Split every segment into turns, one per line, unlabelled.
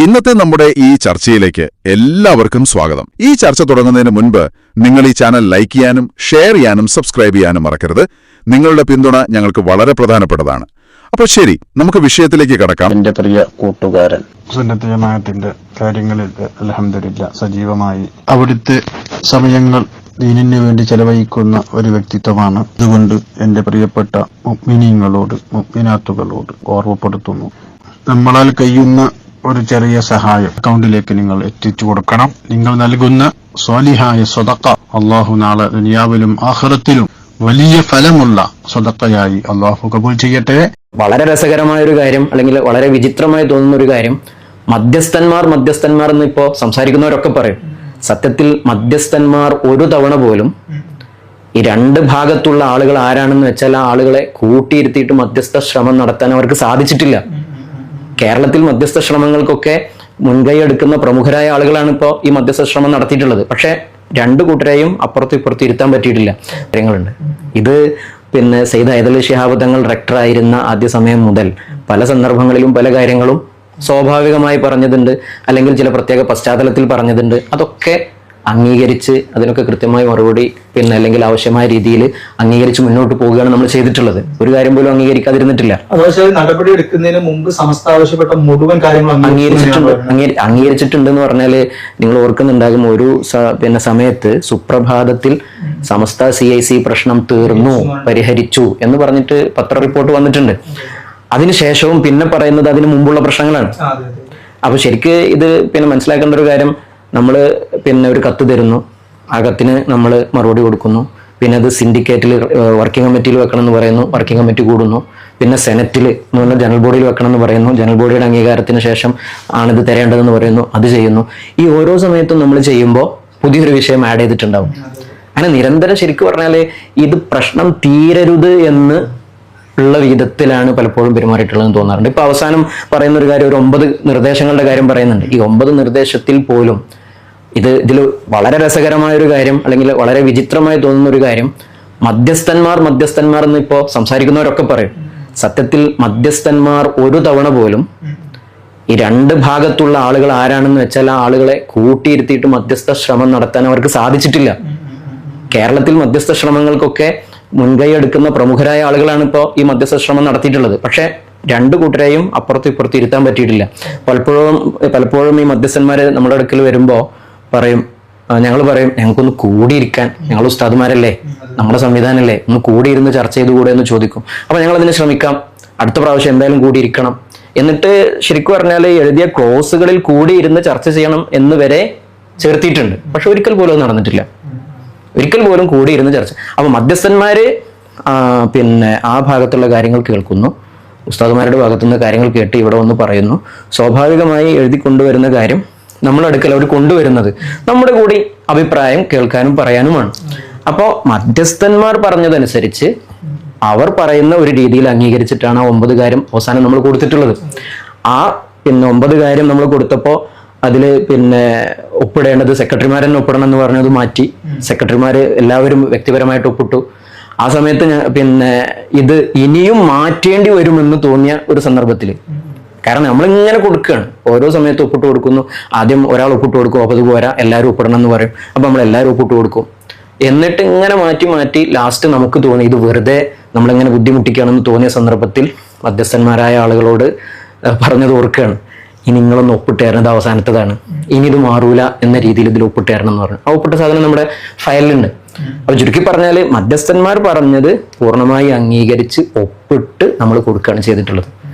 ഇന്നത്തെ നമ്മുടെ ഈ ചർച്ചയിലേക്ക് എല്ലാവർക്കും സ്വാഗതം. ഈ ചർച്ച തുടങ്ങുന്നതിന് മുൻപ് നിങ്ങൾ ഈ ചാനൽ ലൈക്ക് ചെയ്യാനും ഷെയർ ചെയ്യാനും സബ്സ്ക്രൈബ് ചെയ്യാനും മറക്കരുത്. നിങ്ങളുടെ പിന്തുണ ഞങ്ങൾക്ക് വളരെ പ്രധാനപ്പെട്ടതാണ്. അപ്പോൾ ശരി, നമുക്ക് വിഷയത്തിലേക്ക് കടക്കാം.
എന്റെ പ്രിയ കൂട്ടുകാരൻ, സുന്നത്ത് ജമാഅത്തിന്റെ കാര്യങ്ങളിൽ അൽഹംദുലില്ലാഹ് സജീവമായി അവിടുത്തെ സമയങ്ങൾ ദീനിന് വേണ്ടി ചെലവഴിക്കുന്ന ഒരു വ്യക്തിത്വമാണ്. അതുകൊണ്ട് എന്റെ പ്രിയപ്പെട്ട മുഅ്മിനീങ്ങളോട് മുഅ്മിനാത്തുകളോട് ഓർമ്മപ്പെടുത്തുന്നു, നമ്മളാൽ കഴിയുന്ന ഒരു ചെറിയ സഹായം അക്കൗണ്ടിലേക്ക് നിങ്ങൾ എത്തിച്ചു കൊടുക്കണം. നിങ്ങൾ നൽകുന്ന സ്വാലിഹായ സ്വതക്ക അള്ളാഹു നാളെ ദുനിയാവിലും ആഖിറത്തിലും വലിയ ഫലമുള്ള സ്വതക്കയായി അള്ളാഹു കബൂൽ ചെയ്യട്ടെ.
വളരെ രസകരമായ ഒരു കാര്യം, അല്ലെങ്കിൽ വളരെ വിചിത്രമായി തോന്നുന്ന ഒരു കാര്യം, മധ്യസ്ഥന്മാർ എന്ന് ഇപ്പോ സംസാരിക്കുന്നവരൊക്കെ പറയും. സത്യത്തിൽ മധ്യസ്ഥന്മാർ ഒരു തവണ പോലും ഈ രണ്ട് ഭാഗത്തുള്ള ആളുകൾ ആരാണെന്ന് വെച്ചാൽ ആ ആളുകളെ കൂട്ടിയിരുത്തിയിട്ട് മധ്യസ്ഥ ശ്രമം നടത്താൻ അവർക്ക് സാധിച്ചിട്ടില്ല. കേരളത്തിൽ മധ്യസ്ഥ ശ്രമങ്ങൾക്കൊക്കെ മുൻകൈ എടുക്കുന്ന പ്രമുഖരായ ആളുകളാണ് ഇപ്പോൾ ഈ മധ്യസ്ഥ ശ്രമം നടത്തിയിട്ടുള്ളത്. പക്ഷെ രണ്ടു കൂട്ടരെയും അപ്പുറത്തും ഇപ്പുറത്തും ഇരുത്താൻ പറ്റിയിട്ടില്ല. കാര്യങ്ങളുണ്ട്. ഇത് സയ്യിദ് ഹൈദരലി ശിഹാബ് തങ്ങൾ റെക്ടറായിരുന്ന ആദ്യ സമയം മുതൽ പല സന്ദർഭങ്ങളിലും പല കാര്യങ്ങളും സ്വാഭാവികമായി പറഞ്ഞതുണ്ട്, അല്ലെങ്കിൽ ചില പ്രത്യേക പശ്ചാത്തലത്തിൽ പറഞ്ഞതുണ്ട്. അതൊക്കെ അംഗീകരിച്ച് അതിനൊക്കെ കൃത്യമായി മറുപടി അല്ലെങ്കിൽ ആവശ്യമായ രീതിയിൽ അംഗീകരിച്ച് മുന്നോട്ട് പോവുകയാണ് നമ്മൾ ചെയ്തിട്ടുള്ളത്. ഒരു കാര്യം പോലും അംഗീകരിക്കാതിരുന്നിട്ടില്ല.
നടപടി എടുക്കുന്നതിന് മുമ്പ് സമസ്ത ആവശ്യപ്പെട്ട മുഴുവൻ കാര്യങ്ങൾ
അംഗീകരിച്ചിട്ടുണ്ട് എന്ന് പറഞ്ഞാല് നിങ്ങൾ ഓർക്കുന്നുണ്ടാകും, ഒരു സമയത്ത് സുപ്രഭാതത്തിൽ സമസ്ത CIC പ്രശ്നം തീർന്നു, പരിഹരിച്ചു എന്ന് പറഞ്ഞിട്ട് പത്ര റിപ്പോർട്ട് വന്നിട്ടുണ്ട്. അതിനുശേഷവും പിന്നെ പറയുന്നത് അതിന് മുമ്പുള്ള പ്രശ്നങ്ങളാണ്. അപ്പൊ ശരിക്ക് ഇത് മനസ്സിലാക്കേണ്ട ഒരു കാര്യം, നമ്മൾ ഒരു കത്ത് തരുന്നു, ആ കത്തിന് നമ്മൾ മറുപടി കൊടുക്കുന്നു, പിന്നെ അത് സിൻഡിക്കേറ്റിൽ വർക്കിംഗ് കമ്മിറ്റിയിൽ വെക്കണം എന്ന് പറയുന്നു, വർക്കിംഗ് കമ്മിറ്റി കൂടുന്നു, പിന്നെ സെനറ്റിൽ എന്ന് പറഞ്ഞാൽ ജനറൽ ബോഡിയിൽ വെക്കണം എന്ന് പറയുന്നു, ജനറൽ ബോഡിയുടെ അംഗീകാരത്തിന് ശേഷം ആണിത് തരേണ്ടതെന്ന് പറയുന്നു, അത് ചെയ്യുന്നു. ഈ ഓരോ സമയത്തും നമ്മൾ ചെയ്യുമ്പോൾ പുതിയൊരു വിഷയം ആഡ് ചെയ്തിട്ടുണ്ടാവും. അങ്ങനെ നിരന്തരം ശരിക്കും പറഞ്ഞാല് ഇത് പ്രശ്നം തീരരുത് എന്ന് ഉള്ള വിധത്തിലാണ് പലപ്പോഴും പെരുമാറിയിട്ടുള്ളതെന്ന് തോന്നാറുണ്ട്. ഇപ്പൊ അവസാനം പറയുന്ന ഒരു കാര്യം, ഒരു 9 നിർദ്ദേശങ്ങളുടെ കാര്യം പറയുന്നുണ്ട്. ഈ 9 നിർദ്ദേശത്തിൽ പോലും ഇതിൽ വളരെ രസകരമായ ഒരു കാര്യം, അല്ലെങ്കിൽ വളരെ വിചിത്രമായി തോന്നുന്ന ഒരു കാര്യം, മധ്യസ്ഥന്മാർ എന്ന് ഇപ്പോ സംസാരിക്കുന്നവരൊക്കെ പറയും. സത്യത്തിൽ മധ്യസ്ഥന്മാർ ഒരു തവണ പോലും ഈ രണ്ട് ഭാഗത്തുള്ള ആളുകൾ ആരാണെന്ന് വെച്ചാൽ ആ ആളുകളെ കൂട്ടിയിരുത്തിയിട്ട് മധ്യസ്ഥ ശ്രമം നടത്താൻ അവർക്ക് സാധിച്ചിട്ടില്ല. കേരളത്തിൽ മധ്യസ്ഥ ശ്രമങ്ങൾക്കൊക്കെ മുൻകൈ എടുക്കുന്ന പ്രമുഖരായ ആളുകളാണ് ഇപ്പോൾ ഈ മധ്യസ്ഥ ശ്രമം നടത്തിയിട്ടുള്ളത്. പക്ഷെ രണ്ടു കൂട്ടരെയും അപ്പുറത്തും ഇപ്പുറത്തും ഇരുത്താൻ പറ്റിയിട്ടില്ല. പലപ്പോഴും ഈ മധ്യസ്ഥന്മാര് നമ്മുടെ അടുക്കൽ വരുമ്പോ ഞങ്ങൾ പറയും ഞങ്ങൾക്കൊന്ന് കൂടിയിരിക്കാൻ, ഞങ്ങൾ ഉസ്താദുമാരല്ലേ, നമ്മുടെ സംവിധാനല്ലേ, ഒന്ന് കൂടിയിരുന്ന് ചർച്ച ചെയ്തുകൂടെ എന്ന് ചോദിക്കും. അപ്പൊ ഞങ്ങൾ അതിന് ശ്രമിക്കാം, അടുത്ത പ്രാവശ്യം എന്തായാലും കൂടിയിരിക്കണം. എന്നിട്ട് ശരിക്കും പറഞ്ഞാൽ എഴുതിയ ക്ലോസുകളിൽ കൂടിയിരുന്ന് ചർച്ച ചെയ്യണം എന്ന് വരെ ചേർത്തിയിട്ടുണ്ട്. പക്ഷെ ഒരിക്കൽ പോലും അത് നടന്നിട്ടില്ല. ഒരിക്കൽ പോലും കൂടിയിരുന്ന് ചർച്ച. അപ്പൊ മധ്യസ്ഥന്മാര് ആ ഭാഗത്തുള്ള കാര്യങ്ങൾ കേൾക്കുന്നു, ഉസ്താദുമാരുടെ ഭാഗത്തുനിന്ന് കാര്യങ്ങൾ കേട്ട് ഇവിടെ വന്ന് പറയുന്നു. സ്വാഭാവികമായി എഴുതി കൊണ്ടുവരുന്ന കാര്യം നമ്മളടുക്കൽ അവർ കൊണ്ടുവരുന്നത് നമ്മുടെ കൂടി അഭിപ്രായം കേൾക്കാനും പറയാനുമാണ്. അപ്പോൾ മധ്യസ്ഥന്മാർ പറഞ്ഞതനുസരിച്ച് അവർ പറയുന്ന ഒരു രീതിയിൽ അംഗീകരിച്ചിട്ടാണ് ആ 9 കാര്യം അവസാനം നമ്മൾ കൊടുത്തിട്ടുള്ളത്. ആ 9 കാര്യം നമ്മൾ കൊടുത്തപ്പോൾ അതിൽ ഒപ്പിടേണ്ടത് സെക്രട്ടറിമാരെന്നെ ഒപ്പിടണം എന്ന് പറഞ്ഞത് മാറ്റി. സെക്രട്ടറിമാര് എല്ലാവരും വ്യക്തിപരമായിട്ട് ഒപ്പിട്ടു. ആ സമയത്ത് ഇത് ഇനിയും മാറ്റേണ്ടി വരുമെന്ന് തോന്നിയ ഒരു സന്ദർഭത്തിൽ, കാരണം നമ്മളിങ്ങനെ കൊടുക്കുകയാണ്, ഓരോ സമയത്ത് ഒപ്പിട്ട് കൊടുക്കുന്നു. ആദ്യം ഒരാൾ ഒപ്പിട്ട് കൊടുക്കും, അപ്പോൾ അത് പോരാ, എല്ലാവരും ഒപ്പിടണം എന്ന് പറയും. അപ്പൊ നമ്മൾ എല്ലാവരും ഒപ്പിട്ട് കൊടുക്കും. എന്നിട്ട് ഇങ്ങനെ മാറ്റി ലാസ്റ്റ് നമുക്ക് തോന്നി ഇത് വെറുതെ നമ്മളിങ്ങനെ ബുദ്ധിമുട്ടിക്കുകയാണെന്ന് തോന്നിയ സന്ദർഭത്തിൽ മധ്യസ്ഥന്മാരായ ആളുകളോട് പറഞ്ഞത് ഓർക്കുകയാണ്, ഇനി നിങ്ങളൊന്ന് ഒപ്പിട്ടേരണത് അവസാനത്തതാണ്, ഇനി ഇത് മാറൂല എന്ന രീതിയിൽ ഇതിൽ ഒപ്പിട്ടേരണം എന്ന് പറഞ്ഞു. ആ ഒപ്പിട്ട സാധനം നമ്മുടെ ഫയലിലുണ്ട്. അപ്പൊ ചുരുക്കി പറഞ്ഞാല് മധ്യസ്ഥന്മാർ പറഞ്ഞത് പൂർണ്ണമായി അംഗീകരിച്ച് ഒപ്പിട്ട് നമ്മൾ കൊടുക്കുകയാണ് ചെയ്തിട്ടുള്ളത്.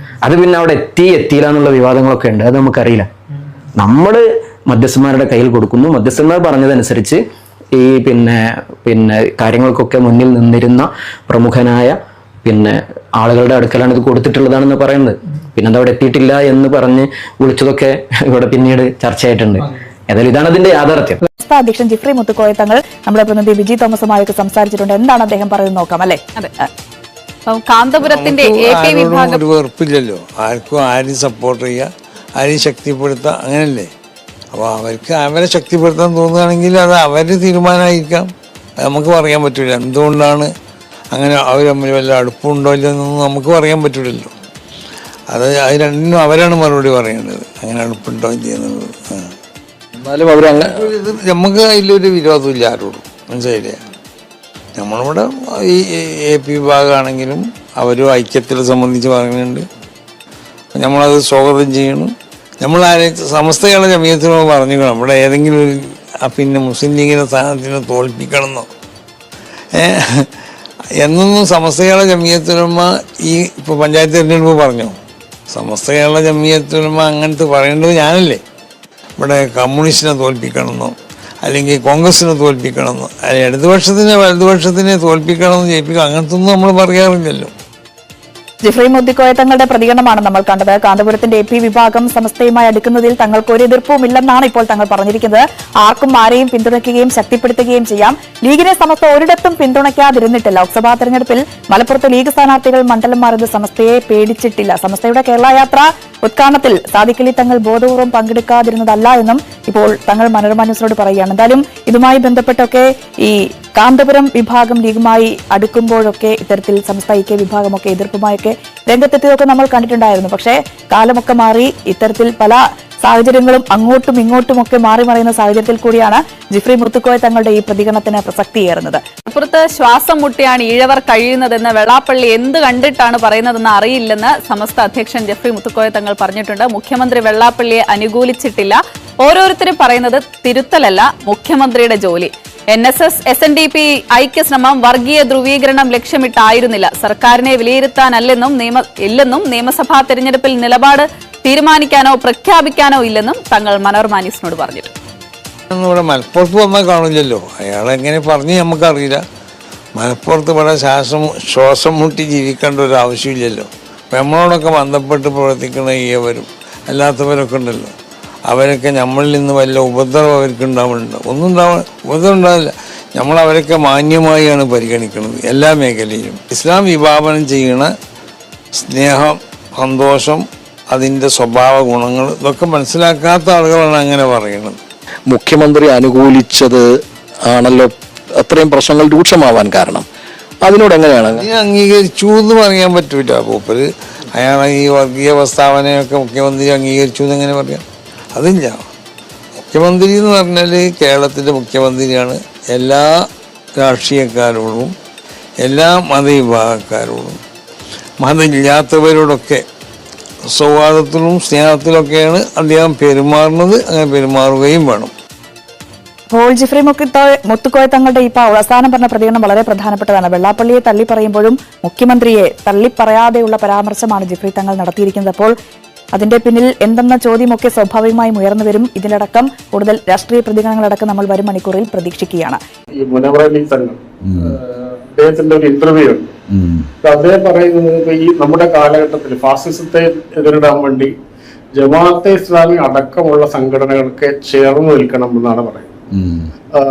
അത് അവിടെ എത്തിയില്ല എന്നുള്ള വിവാദങ്ങളൊക്കെ ഉണ്ട്, അത് നമുക്കറിയില്ല. നമ്മള് മധ്യസ്ഥന്മാരുടെ കയ്യിൽ കൊടുക്കുന്നു, മധ്യസ്ഥന്മാർ പറഞ്ഞതനുസരിച്ച് ഈ കാര്യങ്ങൾക്കൊക്കെ മുന്നിൽ നിന്നിരുന്ന പ്രമുഖനായ ആളുകളുടെ അടുക്കലാണ് ഇത് കൊടുത്തിട്ടുള്ളതാണെന്ന് പറയുന്നത്. പിന്നെ അതവിടെ എത്തിയിട്ടില്ല എന്ന് പറഞ്ഞ് വിളിച്ചതൊക്കെ ഇവിടെ പിന്നീട് ചർച്ചയായിട്ടുണ്ട്. ഏതായാലും ഇതാണ് അതിന്റെ യാഥാർത്ഥ്യം.
അധ്യക്ഷൻ ജിഫ്രി മുത്തുക്കോയ തങ്ങൾ നമ്മുടെ പ്രതിനിധി വിജി തോമസുമായൊക്കെ സംസാരിച്ചിട്ടുണ്ട്. എന്താണ് അദ്ദേഹം പറയുന്നത് നോക്കാം അല്ലേ?
കാന്തപുരത്തിന്റെ
ഒരു വെറുപ്പില്ലല്ലോ, ആർക്കും ആരെയും സപ്പോർട്ട് ചെയ്യുക, ആരെയും ശക്തിപ്പെടുത്തുക, അങ്ങനല്ലേ? അപ്പോൾ അവർക്ക് അവരെ ശക്തിപ്പെടുത്താൻ തോന്നുകയാണെങ്കിൽ അത് അവരുടെ തീരുമാനമായിരിക്കാം. നമുക്ക് പറയാൻ പറ്റില്ല എന്തുകൊണ്ടാണ് അങ്ങനെ അവർ തമ്മിൽ വല്ല അടുപ്പമുണ്ടോ ഇല്ലെന്നൊന്നും നമുക്ക് പറയാൻ പറ്റില്ലല്ലോ. അത് രണ്ടിനും അവരാണ് മറുപടി പറയേണ്ടത്. അങ്ങനെ അടുപ്പുണ്ടോ ചെയ്യുന്നത്.
എന്നാലും അവരങ്ങനെ
ഇത് നമുക്ക് അതിലൊരു വിരോധമില്ല ആരോടും, മനസ്സിലായില്ലേ? നമ്മളിവിടെ ഈ AP വിഭാഗമാണെങ്കിലും അവരും ഐക്യത്തെ സംബന്ധിച്ച് പറയുന്നുണ്ട്. നമ്മളത് സ്വാഗതം ചെയ്യണം. നമ്മളാരെ സമസ്തയുള്ള ജമീയത്തിനോട് പറഞ്ഞിരിക്കണം ഇവിടെ ഏതെങ്കിലും ഒരു പിന്നെ മുസ്ലിം ലീഗിൻ്റെ സ്ഥാനത്തിന് തോൽപ്പിക്കണമെന്നോ എന്നൊന്നും സമസ്തയുള്ള ജമീയത്തുലമ ഈ ഇപ്പോൾ പഞ്ചായത്ത് തിരഞ്ഞെടുപ്പ് പറഞ്ഞോ? സമസ്തയുള്ള ജമീയത്തുലമ അങ്ങനത്തെ പറയേണ്ടത് ഞാനല്ലേ? ഇവിടെ കമ്മ്യൂണിസ്റ്റിനെ തോൽപ്പിക്കണമെന്നോ അല്ലെങ്കിൽ കോൺഗ്രസിനെ തോൽപ്പിക്കണമെന്നോ അല്ലെങ്കിൽ വലതുപക്ഷത്തിനെ തോൽപ്പിക്കണമെന്ന് ജയിപ്പിക്കുക അങ്ങനത്തെ ഒന്നും നമ്മൾ പറയാറില്ലല്ലോ.
ജിഫ്രി മുത്തിക്കോയ തങ്ങളുടെ പ്രതികരണമാണ് നമ്മൾ കണ്ടത്. കാന്തപുരത്തിന്റെ AP വിഭാഗം സമസ്തയുമായി അടുക്കുന്നതിൽ തങ്ങൾക്ക് ഒരു എതിർപ്പുമില്ലെന്നാണ് ഇപ്പോൾ തങ്ങൾ പറഞ്ഞിരിക്കുന്നത്. ആർക്കും ആരെയും പിന്തുണയ്ക്കുകയും ശക്തിപ്പെടുത്തുകയും ചെയ്യാം. ലീഗിനെ സമസ്ത ഒരിടത്തും പിന്തുണയ്ക്കാതിരുന്നിട്ടില്ല. ലോക്സഭാ തെരഞ്ഞെടുപ്പിൽ മലപ്പുറത്ത് ലീഗ് സ്ഥാനാർത്ഥികൾ മണ്ഡലം മാറിയത് സമസ്തയെ പേടിച്ചിട്ടില്ല. സമസ്തയുടെ കേരള യാത്ര ഉദ്ഘാടനത്തിൽ സാദിഖലി തങ്ങൾ ബോധപൂർവ്വം പങ്കെടുക്കാതിരുന്നതല്ല എന്നും ഇപ്പോൾ തങ്ങൾ മനോരമ ന്യൂസിനോട് പറയുകയാണ്. എന്തായാലും ഇതുമായി ബന്ധപ്പെട്ടൊക്കെ ഈ കാന്തപുരം വിഭാഗം ലീഗുമായി അടുക്കുമ്പോഴൊക്കെ ഇത്തരത്തിൽ സമസ്ത ഐക്യ വിഭാഗമൊക്കെ എതിർപ്പുമായൊക്കെ രംഗത്തെത്തിയതൊക്കെ നമ്മൾ കണ്ടിട്ടുണ്ടായിരുന്നു. പക്ഷേ കാലമൊക്കെ മാറി ഇത്തരത്തിൽ പല സാഹചര്യങ്ങളും അങ്ങോട്ടും ഇങ്ങോട്ടും ഒക്കെ മാറി മറിയുന്ന സാഹചര്യത്തിൽ കൂടിയാണ് ജിഫ്രി മുത്തുക്കോയ തങ്ങളുടെ ഈ പ്രതികരണത്തിന് പ്രസക്തിയേറുന്നത്.
അപ്പുറത്ത് ശ്വാസം മുട്ടിയാണ് ഈഴവർ കഴിയുന്നതെന്ന് വെള്ളാപ്പള്ളി എന്ത് കണ്ടിട്ടാണ് പറയുന്നതെന്ന് അറിയില്ലെന്ന് സമസ്ത അധ്യക്ഷൻ ജിഫ്രി മുത്തുക്കോയ തങ്ങൾ പറഞ്ഞിട്ടുണ്ട്. മുഖ്യമന്ത്രി വെള്ളാപ്പള്ളിയെ അനുകൂലിച്ചിട്ടില്ല. ഓരോരുത്തരും പറയുന്നത് തിരുത്തലല്ല, മുഖ്യമന്ത്രിയുടെ ജോലി. NSS SNDP ഐക്യശ്രമം വർഗീയ ധ്രുവീകരണം ലക്ഷ്യമിട്ടായിരുന്നില്ല. സർക്കാരിനെ വിലയിരുത്താനല്ലെന്നും ഇല്ലെന്നും നിയമസഭാ തെരഞ്ഞെടുപ്പിൽ നിലപാട് തീരുമാനിക്കാനോ പ്രഖ്യാപിക്കാനോ ഇല്ലെന്നും തങ്ങൾ മനോരമ ന്യൂസിനോട് പറഞ്ഞിട്ടുണ്ട്.
ഇവിടെ മലപ്പുറത്ത് വന്നാൽ കാണില്ലല്ലോ, അയാളെങ്ങനെ പറഞ്ഞ് നമുക്കറിയില്ല. മലപ്പുറത്ത് ഇവിടെ ശ്വാസം മുട്ടി ജീവിക്കേണ്ട ഒരു ആവശ്യമില്ലല്ലോ. അപ്പം നമ്മളോടൊക്കെ ബന്ധപ്പെട്ട് പ്രവർത്തിക്കുന്ന ഈവരും അല്ലാത്തവരൊക്കെ ഉണ്ടല്ലോ, അവരൊക്കെ നമ്മളിൽ നിന്ന് വല്ല ഉപദ്രവം അവർക്ക് ഉണ്ടാവുന്നുണ്ടോ? ഒന്നും ഉപദ്രവം ഉണ്ടാവില്ല. നമ്മളവരൊക്കെ മാന്യമായാണ് പരിഗണിക്കുന്നത് എല്ലാ മേഖലയിലും. ഇസ്ലാം വിഭാവനം ചെയ്യണ സ്നേഹം, സന്തോഷം, അതിൻ്റെ സ്വഭാവ ഗുണങ്ങൾ ഇതൊക്കെ മനസ്സിലാക്കാത്ത ആളുകളാണ് അങ്ങനെ പറയുന്നത്.
മുഖ്യമന്ത്രി അനുകൂലിച്ചത് ആണല്ലോ അത്രയും പ്രശ്നങ്ങൾ രൂക്ഷമാവാൻ കാരണം. അതിനോട് എങ്ങനെയാണ്
ഇതിനെ അംഗീകരിച്ചു എന്ന് പറയാൻ പറ്റൂല. മൂപ്പര് അയാളെ ഈ വർഗീയ പ്രസ്താവനയൊക്കെ മുഖ്യമന്ത്രി അംഗീകരിച്ചു എന്ന് എങ്ങനെ പറയാം? അതില്ല. മുഖ്യമന്ത്രി എന്ന് പറഞ്ഞാൽ കേരളത്തിൻ്റെ മുഖ്യമന്ത്രിയാണ്. എല്ലാ രാഷ്ട്രീയക്കാരോടും എല്ലാ മതവിഭാഗക്കാരോടും മതമില്ലാത്തവരോടൊക്കെ സൗഹാർദ്ദത്തിലും സ്നേഹത്തിലൊക്കെയാണ് അദ്ദേഹം പെരുമാറുന്നത്. അങ്ങനെ പെരുമാറുകയും വേണം.
അപ്പോൾ ജിഫ്രി മുത്തുക്കോയ തങ്ങളുടെ ഇപ്പോൾ അവസാനം പറഞ്ഞ പ്രതികരണം വളരെ പ്രധാനപ്പെട്ടതാണ്. വെള്ളാപ്പള്ളിയെ തള്ളി പറയുമ്പോഴും മുഖ്യമന്ത്രിയെ തള്ളിപ്പറയാതെയുള്ള പരാമർശമാണ് ജിഫ്രി തങ്ങൾ നടത്തിയിരിക്കുന്നത്. അപ്പോൾ അതിന്റെ പിന്നിൽ എന്തെന്ന ചോദ്യമൊക്കെ സ്വാഭാവികമായും ഉയർന്നു വരും. ഇതിലടക്കം കൂടുതൽ രാഷ്ട്രീയ പ്രതികരണങ്ങളടക്കം നമ്മൾ വരും മണിക്കൂറിൽ പ്രതീക്ഷിക്കുകയാണ്.
ഈ മുനവറലി തങ്ങൾ അദ്ദേഹത്തിന്റെ ഒരു ഇന്റർവ്യൂ ഉണ്ട്. അദ്ദേഹം പറയുന്നത് ഈ നമ്മുടെ കാലഘട്ടത്തിൽ ഫാസിസത്തെ എതിരിടാൻ വേണ്ടി ജമാഅത്തെ ഇസ്ലാമി അടക്കമുള്ള സംഘടനകൾക്ക് ചേർന്ന് നിൽക്കണം എന്നാണ് പറയുന്നത്.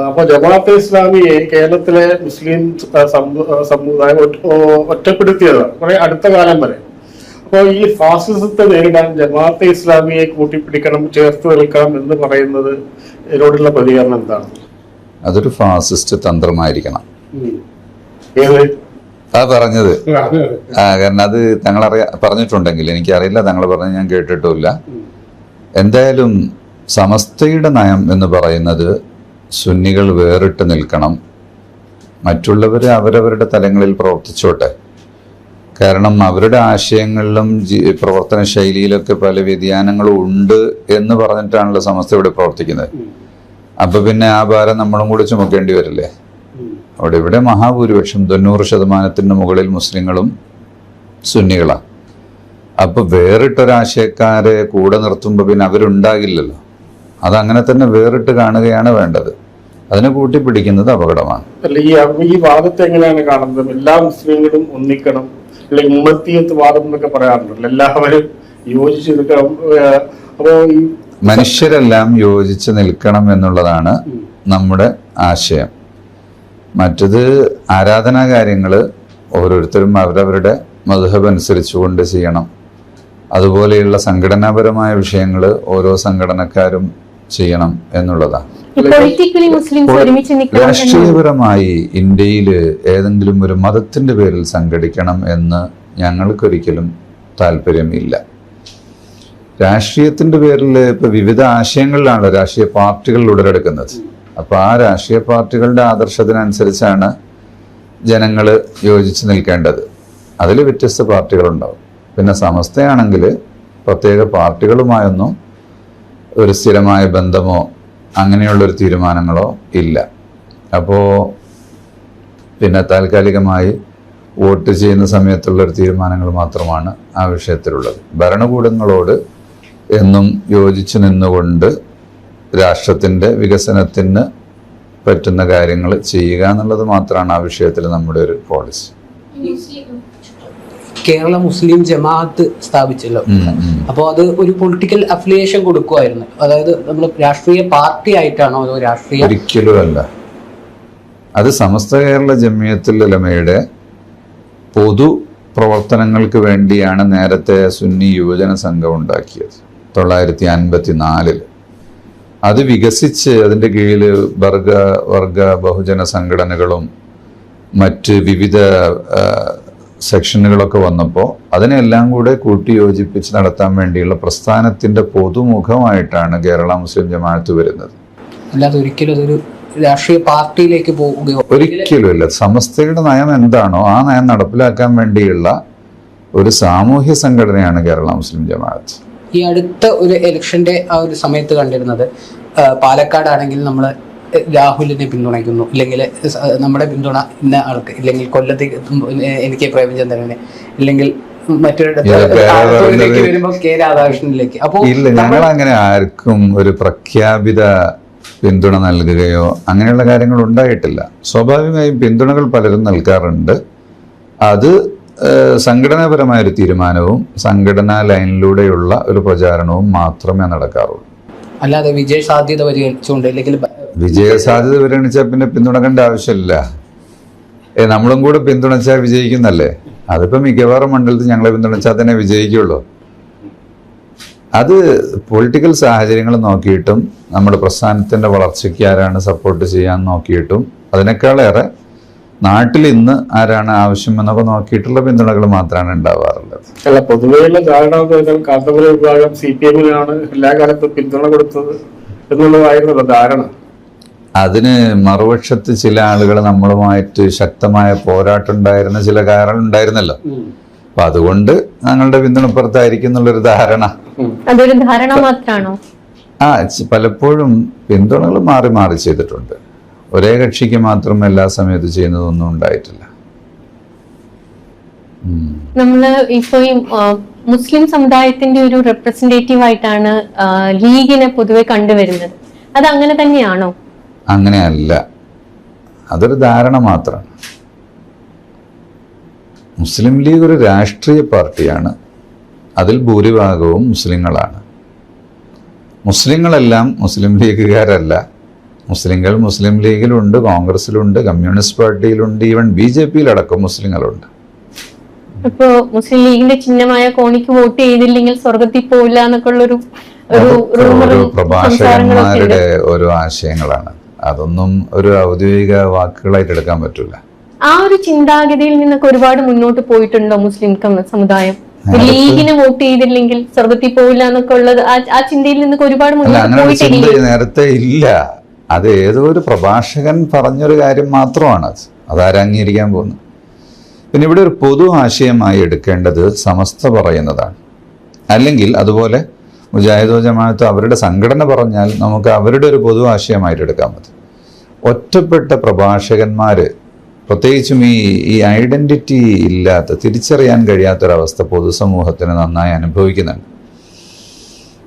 അപ്പൊ ജമാഅത്തെ ഇസ്ലാമിയെ കേരളത്തിലെ മുസ്ലിം സമുദായം ഒറ്റപ്പെടുത്തിയതാണ് കുറെ അടുത്ത കാലം വരെ. അപ്പോൾ ഈ ഫാസിസത്തെ നേരിടാൻ ജമാഅത്തെ ഇസ്ലാമിയെ കൂട്ടിപ്പിടിക്കണം, ചേർത്ത് നിൽക്കണം എന്ന് പറയുന്നത് ഇതിനോടുള്ള പ്രതികരണം എന്താണ്?
അതൊരു ഫാസിസ്റ്റ് തന്ത്രമായിരിക്കണം.
ഏത്
പറഞ്ഞത് കാരണം അത് തങ്ങൾ പറഞ്ഞിട്ടുണ്ടെങ്കിൽ എനിക്കറിയില്ല, തങ്ങൾ പറഞ്ഞ് ഞാൻ കേട്ടിട്ടുമില്ല. എന്തായാലും സമസ്തയുടെ നയം എന്ന് പറയുന്നത് സുന്നികൾ വേറിട്ട് നിൽക്കണം, മറ്റുള്ളവർ അവരവരുടെ തലങ്ങളിൽ പ്രവർത്തിച്ചോട്ടെ. കാരണം അവരുടെ ആശയങ്ങളിലും പ്രവർത്തന ശൈലിയിലൊക്കെ പല വ്യതിയാനങ്ങളും ഉണ്ട് എന്ന് പറഞ്ഞിട്ടാണല്ലോ സമസ്ത ഇവിടെ പ്രവർത്തിക്കുന്നത്. അപ്പൊ പിന്നെ ആ ഭാരം നമ്മളും കൂടി ചുമക്കേണ്ടി വരില്ലേ? ഇവിടെ മഹാഭൂരിപക്ഷം 90% മുകളിൽ മുസ്ലിങ്ങളും സുന്നികളാണ്. അപ്പൊ വേറിട്ടൊരാശയക്കാരെ കൂടെ നിർത്തുമ്പോൾ പിന്നെ അവരുണ്ടാകില്ലല്ലോ. അതങ്ങനെ തന്നെ വേറിട്ട് കാണുകയാണ് വേണ്ടത്. അതിനെ കൂട്ടിപ്പിടിക്കുന്നത് അപകടമാണ്.
ഈ വാദത്തെ എങ്ങനെയാണ് കാണുന്നത്? എല്ലാ മുസ്ലിങ്ങളും ഒന്നിക്കണം, അല്ലെങ്കിൽ ഉമ്മത്തിയത്ത് വാദം എന്നൊക്കെ പറയാറുണ്ടല്ലോ, എല്ലാവരും യോജിച്ച് നിൽക്കണം. അപ്പോ ഈ
മനുഷ്യരെല്ലാം യോജിച്ച് നിൽക്കണം എന്നുള്ളതാണ് നമ്മുടെ ആശയം. മറ്റത് ആരാധനാ കാര്യങ്ങൾ ഓരോരുത്തരും അവരവരുടെ മദ്ഹബ് അനുസരിച്ചുകൊണ്ട് ചെയ്യണം. അതുപോലെയുള്ള സംഘടനാപരമായ വിഷയങ്ങൾ ഓരോ സംഘടനക്കാരും ചെയ്യണം എന്നുള്ളതാണ്. രാഷ്ട്രീയപരമായി ഇന്ത്യയിൽ ഏതെങ്കിലും ഒരു മതത്തിന്റെ പേരിൽ സംഘടിക്കണം എന്ന് ഞങ്ങൾക്കൊരിക്കലും
താല്പര്യമില്ല. രാഷ്ട്രീയത്തിന്റെ പേരിൽ ഇപ്പൊ വിവിധ ആശയങ്ങളിലാണ് രാഷ്ട്രീയ പാർട്ടികൾ ഉടലെടുക്കുന്നത്. അപ്പൊ ആ രാഷ്ട്രീയ പാർട്ടികളുടെ ആദർശത്തിനനുസരിച്ചാണ് ജനങ്ങൾ യോജിച്ച് നിൽക്കേണ്ടത്. അതിൽ വ്യത്യസ്ത പാർട്ടികളുണ്ടാവും. പിന്നെ സമസ്തയാണെങ്കിൽ പ്രത്യേക പാർട്ടികളുമായൊന്നും ഒരു സ്ഥിരമായ ബന്ധമോ അങ്ങനെയുള്ളൊരു തീരുമാനങ്ങളോ ഇല്ല. അപ്പോൾ പിന്നെ താൽക്കാലികമായി വോട്ട് ചെയ്യുന്ന സമയത്തുള്ളൊരു തീരുമാനങ്ങൾ മാത്രമാണ് ആ വിഷയത്തിലുള്ളത്. ഭരണകൂടങ്ങളോട് എന്നും യോജിച്ചു നിന്നുകൊണ്ട് രാഷ്ട്രത്തിൻ്റെ വികസനത്തിന് പറ്റുന്ന കാര്യങ്ങൾ ചെയ്യുക എന്നുള്ളത് മാത്രമാണ് ആ വിഷയത്തിൽ നമ്മുടെ ഒരു പോളിസി.
കേരള മുസ്ലിം ജമാഅത്ത് സ്ഥാപിച്ചല്ലോ. അപ്പോൾ അത് ഒരു പൊളിറ്റിക്കൽ അഫിലിയേഷൻ കൊടുക്കുമായിരുന്നു. അതായത് നമ്മൾ രാഷ്ട്രീയ പാർട്ടി ആയിട്ടാണോ അതോ രാഷ്ട്രീയ?
ഒരിക്കലും അല്ല. അത് സമസ്ത കേരള ജമിയത്തുൽ ഉലമയുടെ പൊതു പ്രവർത്തനങ്ങൾക്ക് വേണ്ടിയാണ് നേരത്തെ സുന്നി യുവജന സംഘം ഉണ്ടാക്കിയത് 1954. അത് വികസിച്ച് അതിൻ്റെ കീഴിൽ വർഗ ബഹുജന സംഘടനകളും മറ്റ് വിവിധ സെക്ഷനുകളൊക്കെ വന്നപ്പോൾ അതിനെല്ലാം കൂടെ കൂട്ടിയോജിപ്പിച്ച് നടത്താൻ വേണ്ടിയുള്ള പ്രസ്ഥാനത്തിൻ്റെ പൊതുമുഖമായിട്ടാണ് കേരള മുസ്ലിം ജമാഅത്ത് വരുന്നത്.
അല്ലാതെ ഒരിക്കലും അതൊരു രാഷ്ട്രീയ പാർട്ടിയിലേക്ക് പോവുകയോ?
ഒരിക്കലുമില്ല. സമസ്തയുടെ നയം എന്താണോ ആ നയം നടപ്പിലാക്കാൻ വേണ്ടിയുള്ള ഒരു സാമൂഹ്യ സംഘടനയാണ് കേരള മുസ്ലിം ജമാഅത്ത്.
ഈ അടുത്ത ഒരു ഇലക്ഷന്റെ ആ ഒരു സമയത്ത് കണ്ടിരുന്നത് പാലക്കാടാണെങ്കിൽ നമ്മൾ രാഹുലിനെ പിന്തുണയ്ക്കുന്നു, ഇല്ലെങ്കിൽ നമ്മുടെ പിന്തുണ ഇന്ന ആൾക്ക്, ഇല്ലെങ്കിൽ കൊല്ലത്ത് എനിക്ക് പ്രേമചന്ദ്രനെ, ഇല്ലെങ്കിൽ മറ്റൊരിടത്ത് വരുമ്പോൾ കെ രാധാകൃഷ്ണനിലേക്ക്. അപ്പോൾ
ഇല്ല, ഞങ്ങൾ അങ്ങനെ ആർക്കും ഒരു പ്രഖ്യാപിത പിന്തുണ നൽകുകയോ അങ്ങനെയുള്ള കാര്യങ്ങൾ ഉണ്ടായിട്ടില്ല. സ്വാഭാവികമായും പിന്തുണകൾ പലരും നൽകാറുണ്ട്. അത് സംഘടനാപരമായൊരു തീരുമാനവും സംഘടനാ ലൈനിലൂടെയുള്ള ഒരു പ്രചാരണവും മാത്രമേ നടക്കാറുള്ളൂ.
അല്ലാതെ വിജയ സാധ്യത പരിഗണിച്ചുകൊണ്ട് അല്ലെങ്കിൽ
വിജയ സാധ്യത പരിഗണിച്ചാൽ പിന്നെ പിന്തുണക്കേണ്ട ആവശ്യമില്ല. നമ്മളും കൂടെ പിന്തുണച്ചാൽ വിജയിക്കുന്നല്ലേ. അതിപ്പോ മിക്കവാറും മണ്ഡലത്തിൽ ഞങ്ങളെ പിന്തുണച്ചാൽ തന്നെ വിജയിക്കുള്ളൂ. അത് പൊളിറ്റിക്കൽ സാഹചര്യങ്ങൾ നോക്കിയിട്ടും നമ്മുടെ പ്രസ്ഥാനത്തിന്റെ വളർച്ചയ്ക്ക് ആരാണ് സപ്പോർട്ട് ചെയ്യാൻ നോക്കിയിട്ടും അതിനേക്കാളേറെ നാട്ടിൽ ഇന്ന് ആരാണ് ആവശ്യമെന്നൊക്കെ നോക്കിയിട്ടുള്ള പിന്തുണകൾ മാത്രമാണ് ഉണ്ടാവാറുള്ളത്.
അല്ല, പൊതുവെയുള്ള ധാരണ കാന്തപുരം വിഭാഗം CPM-നാണ് എല്ലാ കാലത്തും പിന്തുണ കൊടുത്തത് എന്നുള്ളതായിരുന്നല്ലോ ധാരണ.
അതിന് മറുപക്ഷത്ത് ചില ആളുകൾ നമ്മളുമായിട്ട് ശക്തമായ പോരാട്ടം ഉണ്ടായിരുന്ന ചില കാരണങ്ങൾ ഉണ്ടായിരുന്നല്ലോ. അപ്പൊ അതുകൊണ്ട് ഞങ്ങളുടെ പിന്തുണപ്പുറത്തായിരിക്കും എന്നുള്ളൊരു ധാരണ.
അതൊരു ധാരണ മാത്രമാണോ?
പലപ്പോഴും പിന്തുണകൾ മാറി മാറി ചെയ്തിട്ടുണ്ട്. ഒരേ കക്ഷിക്ക് മാത്രം എല്ലാ സമയത്തും ചെയ്യുന്നതൊന്നും ഉണ്ടായിട്ടില്ല.
നമ്മള് ഇപ്പൊ ഈ മുസ്ലിം സമുദായത്തിന്റെ ഒരു റെപ്രസെന്റേറ്റീവ് ആയിട്ടാണ് ലീഗിനെ പൊതുവെ കണ്ടുവരുന്നത്. അത് അങ്ങനെ തന്നെയാണോ?
അങ്ങനെയല്ല, അതൊരു ധാരണ മാത്രമാണ്. മുസ്ലിം ലീഗ് ഒരു രാഷ്ട്രീയ പാർട്ടിയാണ്. അതിൽ ഭൂരിഭാഗവും മുസ്ലിങ്ങളാണ്. മുസ്ലിങ്ങളെല്ലാം മുസ്ലിം ലീഗുകാരല്ല. മുസ്ലിങ്ങൾ മുസ്ലിം ലീഗിലുണ്ട്, കോൺഗ്രസിലുണ്ട്, കമ്മ്യൂണിസ്റ്റ് പാർട്ടിയിലുണ്ട്, ഈവൻ BJP-യിലടക്കം മുസ്ലിങ്ങളുണ്ട്.
ഇപ്പോ മുസ്ലിം ലീഗിന്റെ ചിഹ്നമായ കോണിക്ക് വോട്ട് ചെയ്തില്ലെങ്കിൽ സ്വർഗത്തിൽ പോയില്ല എന്നൊക്കെ ഉള്ളൊരു
പ്രഭാഷകന്മാരുടെ ഓരോ ആശയങ്ങളാണ്. അതൊന്നും ഒരു ഔദ്യോഗിക വാക്കുകളായിട്ട് എടുക്കാൻ പറ്റില്ല.
ആ ഒരു ചിന്താഗതിയിൽ നിന്നൊക്കെ ഒരുപാട് മുന്നോട്ട് പോയിട്ടുണ്ടോ മുസ്ലിം സമുദായം? ലീഗിന് വോട്ട് ചെയ്തില്ലെങ്കിൽ സ്വർഗത്തിൽ പോയില്ല എന്നൊക്കെ ഉള്ളത് ആ ചിന്തയിൽ നിന്നൊക്കെ ഒരുപാട് മുന്നോട്ട് പോയിട്ടില്ല.
നേരത്തെ ഇല്ല. അത് ഏതോ ഒരു പ്രഭാഷകൻ പറഞ്ഞൊരു കാര്യം മാത്രമാണ്. അതാരും അംഗീകരിക്കാൻ പോകുന്നത്. പിന്നെ ഇവിടെ ഒരു പൊതു ആശയമായി എടുക്കേണ്ടത് സമസ്ത പറയുന്നതാണ്. അല്ലെങ്കിൽ അതുപോലെ മുജാഹിദോ ജമാഅത്തോ അവരുടെ സംഘടന പറഞ്ഞാൽ നമുക്ക് അവരുടെ ഒരു പൊതു ആശയമായിട്ട് എടുക്കാൻ മതി. ഒറ്റപ്പെട്ട പ്രഭാഷകന്മാര് പ്രത്യേകിച്ചും ഈ ഐഡന്റിറ്റി ഇല്ലാത്ത, തിരിച്ചറിയാൻ കഴിയാത്തൊരവസ്ഥ പൊതുസമൂഹത്തിന് നന്നായി അനുഭവിക്കുന്നുണ്ട്.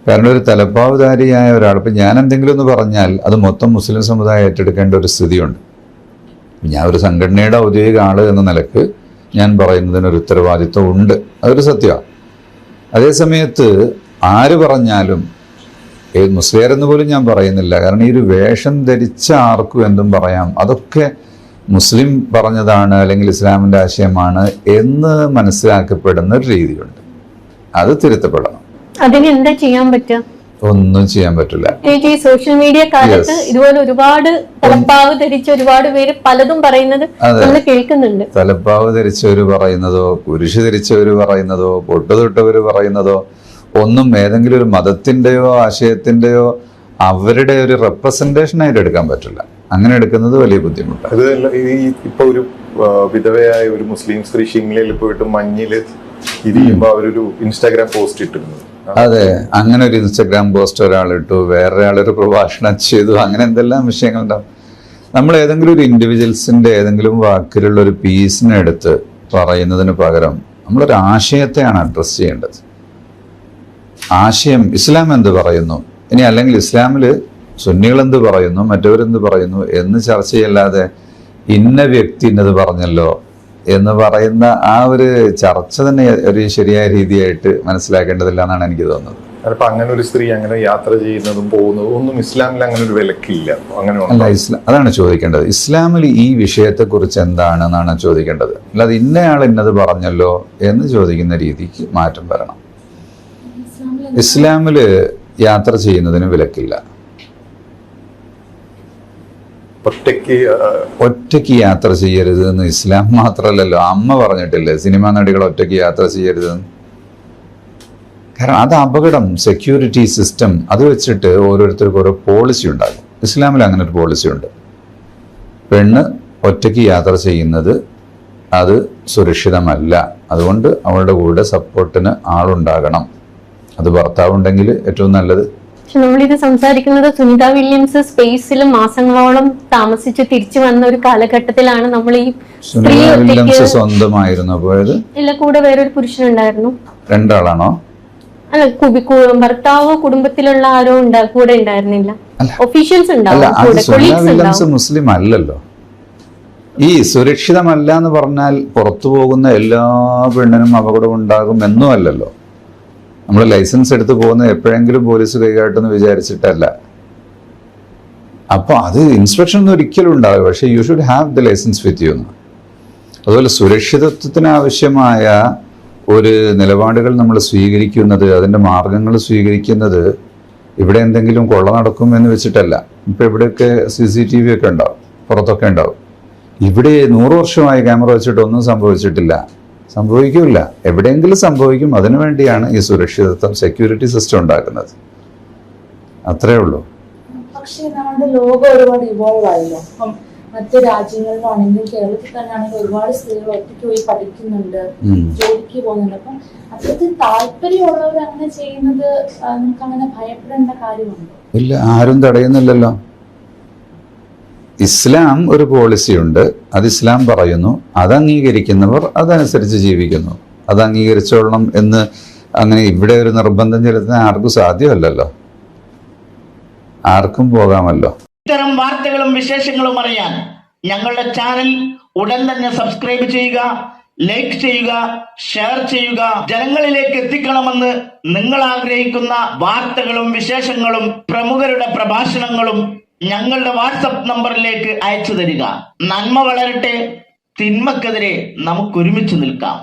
കാരണം ഒരു തലപ്പാവുധാരിയായ ഒരാൾ, ഇപ്പം ഞാൻ എന്തെങ്കിലും ഒന്ന് പറഞ്ഞാൽ അത് മൊത്തം മുസ്ലിം സമുദായം ഏറ്റെടുക്കേണ്ട ഒരു സ്ഥിതിയുണ്ട്. ഞാൻ ഒരു സംഘടനയുടെ ഔദ്യോഗിക ആള് എന്ന നിലക്ക് ഞാൻ പറയുന്നതിനൊരു ഉത്തരവാദിത്വം ഉണ്ട്. അതൊരു സത്യമാണ്. അതേസമയത്ത് ആര് പറഞ്ഞാലും മുസ്ലിയാരെന്ന് പോലും ഞാൻ പറയുന്നില്ല. കാരണം ഈ ഒരു വേഷം ധരിച്ച ആർക്കും എന്തും പറയാം. അതൊക്കെ മുസ്ലിം പറഞ്ഞതാണ് അല്ലെങ്കിൽ ഇസ്ലാമിൻ്റെ ആശയമാണ് എന്ന് മനസ്സിലാക്കപ്പെടുന്ന ഒരു രീതിയുണ്ട്. അത് തിരുത്തപ്പെടണം.
അതിന് എന്താ ചെയ്യാൻ പറ്റുക?
ഒന്നും ചെയ്യാൻ പറ്റില്ല.
ഈ സോഷ്യൽ മീഡിയ കാലത്ത് ഇതുപോലെ ഒരുപാട് തലപ്പാവ് ധരിച്ച ഒരുപാട് പേര് പലതും പറയുന്നത് നമ്മൾ കേൾക്കുന്നുണ്ട്.
തലപ്പാവ് ധരിച്ചവര് പറയുന്നതോ കുരിശ് ധരിച്ചവര് പറയുന്നതോ പൊട്ടുതൊട്ടവര് പറയുന്നതോ ഒന്നും ഏതെങ്കിലും ഒരു മതത്തിന്റെയോ ആശയത്തിന്റെയോ അവരുടെ ഒരു റെപ്രസെന്റേഷൻ ആയിട്ട് എടുക്കാൻ പറ്റില്ല. അങ്ങനെ എടുക്കുന്നത് വലിയ ബുദ്ധിമുട്ടാണ്.
ഇത് ഇപ്പൊ ഒരു വിധവയായ ഒരു മുസ്ലിം സ്ത്രീ ഷിംലയിൽ പോയിട്ട് മഞ്ഞില് ഇരിക്കുമ്പോ അവരൊരു ഇൻസ്റ്റാഗ്രാം പോസ്റ്റ് ഇട്ടിരുന്നു.
അതെ, അങ്ങനെ ഒരു ഇൻസ്റ്റാഗ്രാം പോസ്റ്റ് ഒരാളിട്ടു, വേറൊരാളൊരു പ്രഭാഷണം ചെയ്തു, അങ്ങനെ എന്തെല്ലാം വിഷയങ്ങളുണ്ടാവും. നമ്മൾ ഏതെങ്കിലും ഒരു ഇൻഡിവിജ്വൽസിന്റെ ഏതെങ്കിലും വാക്കിലുള്ള ഒരു പീസിനെ എടുത്ത് പറയുന്നതിന് പകരം നമ്മളൊരു ആശയത്തെയാണ് അഡ്രസ് ചെയ്യേണ്ടത്. ആശയം ഇസ്ലാം എന്ത് പറയുന്നു, ഇനി അല്ലെങ്കിൽ ഇസ്ലാമില് സുന്നികൾ എന്ത് പറയുന്നു, മറ്റവരെന്ത് പറയുന്നു എന്ന് ചർച്ച ചെയ്യല്ലാതെ ഇന്ന വ്യക്തി ഇന്നത് പറഞ്ഞല്ലോ എന്ന് പറയുന്ന ആ ഒരു ചർച്ച തന്നെ ഒരു ശരിയായ രീതിയായിട്ട് മനസ്സിലാക്കേണ്ടതില്ല എന്നാണ് എനിക്ക് തോന്നുന്നത്.
അപ്പൊ അങ്ങനെ ഒരു സ്ത്രീ അങ്ങനെ യാത്ര ചെയ്യുന്നതും പോകുന്നതും ഒന്നും ഇസ്ലാമിൽ അങ്ങനെ ഒരു വിലക്കില്ല. അങ്ങനെ
അല്ല, അതാണ് ചോദിക്കേണ്ടത്. ഇസ്ലാമിൽ ഈ വിഷയത്തെ കുറിച്ച് എന്താണെന്നാണ് ചോദിക്കേണ്ടത്. അല്ലാതെ ഇന്നയാൾ ഇന്നത് പറഞ്ഞല്ലോ എന്ന് ചോദിക്കുന്ന രീതിക്ക് മാറ്റം വരണം. ഇസ്ലാമില് യാത്ര ചെയ്യുന്നതിന് വിലക്കില്ല. ഒറ്റയ്ക്ക് യാത്ര ചെയ്യരുത് എന്ന് ഇസ്ലാം മാത്രമല്ലല്ലോ, അമ്മ പറഞ്ഞിട്ടില്ലേ സിനിമാ നടികൾ ഒറ്റയ്ക്ക് യാത്ര ചെയ്യരുതെന്ന്. കാരണം അത് അപകടം. സെക്യൂരിറ്റി സിസ്റ്റം അത് വെച്ചിട്ട് ഓരോരുത്തർക്കും ഓരോ പോളിസി ഉണ്ടാകും. ഇസ്ലാമിൽ അങ്ങനെ ഒരു പോളിസി ഉണ്ട്. പെണ്ണ് ഒറ്റയ്ക്ക് യാത്ര ചെയ്യുന്നത് അത് സുരക്ഷിതമല്ല. അതുകൊണ്ട് അവളുടെ കൂടെ സപ്പോർട്ടിന് ആളുണ്ടാകണം. അത് ഭർത്താവുണ്ടെങ്കിൽ ഏറ്റവും നല്ലത്.
നമ്മളിത് സംസാരിക്കുന്നത് സുനിത വില്യംസ് സ്പേസിൽ മാസങ്ങളോളം താമസിച്ച് തിരിച്ചു വന്ന ഒരു കാലഘട്ടത്തിലാണ് നമ്മൾ ഈ
സുനിത വില്യംസ് സ്വന്തമായിരുന്നു പോയത്?
ഇല്ല, കൂടെ വേറൊരു പുരുഷനുണ്ടായിരുന്നു.
രണ്ടാളാണോ?
അല്ല, ഭർത്താവോ കുടുംബത്തിലുള്ള ആരോ കൂടെ ഉണ്ടായിരുന്നില്ല. ഒഫീഷ്യൽസ് ഉണ്ടാവും.
മുസ്ലിം അല്ലല്ലോ. ഈ സുരക്ഷിതമല്ല എന്ന് പറഞ്ഞാൽ പുറത്തു പോകുന്ന എല്ലാ പെണ്ണിനും അപകടം ഉണ്ടാകും എന്നും അല്ലല്ലോ. നമ്മൾ ലൈസൻസ് എടുത്ത് പോകുന്നത് എപ്പോഴെങ്കിലും പോലീസ് കൈകാട്ടെന്ന് വിചാരിച്ചിട്ടല്ല. അപ്പൊ അത് ഇൻസ്പെക്ഷൻ ഒന്നും ഒരിക്കലും ഉണ്ടാവില്ല. പക്ഷെ you should have the licence with you. അതുപോലെ സുരക്ഷിതത്വത്തിന് ആവശ്യമായ ഒരു നിലപാടുകൾ നമ്മൾ സ്വീകരിക്കുന്നത്, അതിൻ്റെ മാർഗങ്ങൾ സ്വീകരിക്കുന്നത് ഇവിടെ എന്തെങ്കിലും കൊള്ള നടക്കും എന്ന് വെച്ചിട്ടല്ല. ഇപ്പം ഇവിടെയൊക്കെ CCTV ഒക്കെ ഉണ്ടാവും, പുറത്തൊക്കെ ഉണ്ടാവും. ഇവിടെ 100 വർഷമായി ക്യാമറ വെച്ചിട്ട് ഒന്നും സംഭവിച്ചിട്ടില്ല, സംഭവിക്കില്ല. എവിടെയെങ്കിലും സംഭവിക്കും. അതിനുവേണ്ടിയാണ് ഈ സുരക്ഷിതത്വം, സെക്യൂരിറ്റി സിസ്റ്റം ഉണ്ടാക്കുന്നത്. അത്രേ ഉള്ളൂ.
പക്ഷേ നമ്മുടെ ലോകം ഒരുപാട് ഇവോൾവ് ആയല്ലോ. അപ്പം മറ്റു രാജ്യങ്ങളിലാണെങ്കിലും കേരളത്തിൽ തന്നെ ആണെങ്കിൽ ഒരുപാട് സ്ത്രീകൾ ഒറ്റയ്ക്ക് പോയി പഠിക്കുന്നുണ്ട്, ജോലിക്ക് പോകുന്നുണ്ട്. അപ്പം അത്രത്തിൽ താല്പര്യമുള്ളവർ അങ്ങനെ ചെയ്യുന്നത് നമുക്ക് അങ്ങനെ ഭയപ്പെടേണ്ട കാര്യമുണ്ടോ?
ഇല്ല, ആരും തടയുന്നില്ലല്ലോ. ഇസ്ലാം ഒരു പോളിസി ഉണ്ട്, അത് ഇസ്ലാം പറയുന്നു. അത് അംഗീകരിക്കുന്നവർ അതനുസരിച്ച് ജീവിക്കുന്നു. അത് അംഗീകരിച്ചോളണം എന്ന് അങ്ങനെ ഇവിടെ ഒരു നിർബന്ധം ചെലുത്താൻ ആർക്കും സാധ്യമല്ലല്ലോ. ആർക്കും പോകാമല്ലോ.
ഇത്തരം വാർത്തകളും വിശേഷങ്ങളും അറിയാൻ ഞങ്ങളുടെ ചാനൽ ഉടൻ തന്നെ സബ്സ്ക്രൈബ് ചെയ്യുക, ലൈക്ക് ചെയ്യുക, ഷെയർ ചെയ്യുക. ജനങ്ങളിലേക്ക് എത്തിക്കണമെന്ന് നിങ്ങൾ ആഗ്രഹിക്കുന്ന വാർത്തകളും വിശേഷങ്ങളും പ്രമുഖരുടെ പ്രഭാഷണങ്ങളും ഞങ്ങളുടെ വാട്സപ്പ് നമ്പറിലേക്ക് അയച്ചു തരിക. നന്മ വളരട്ടെ, തിന്മക്കെതിരെ നമുക്ക് ഒരുമിച്ച് നിൽക്കാം.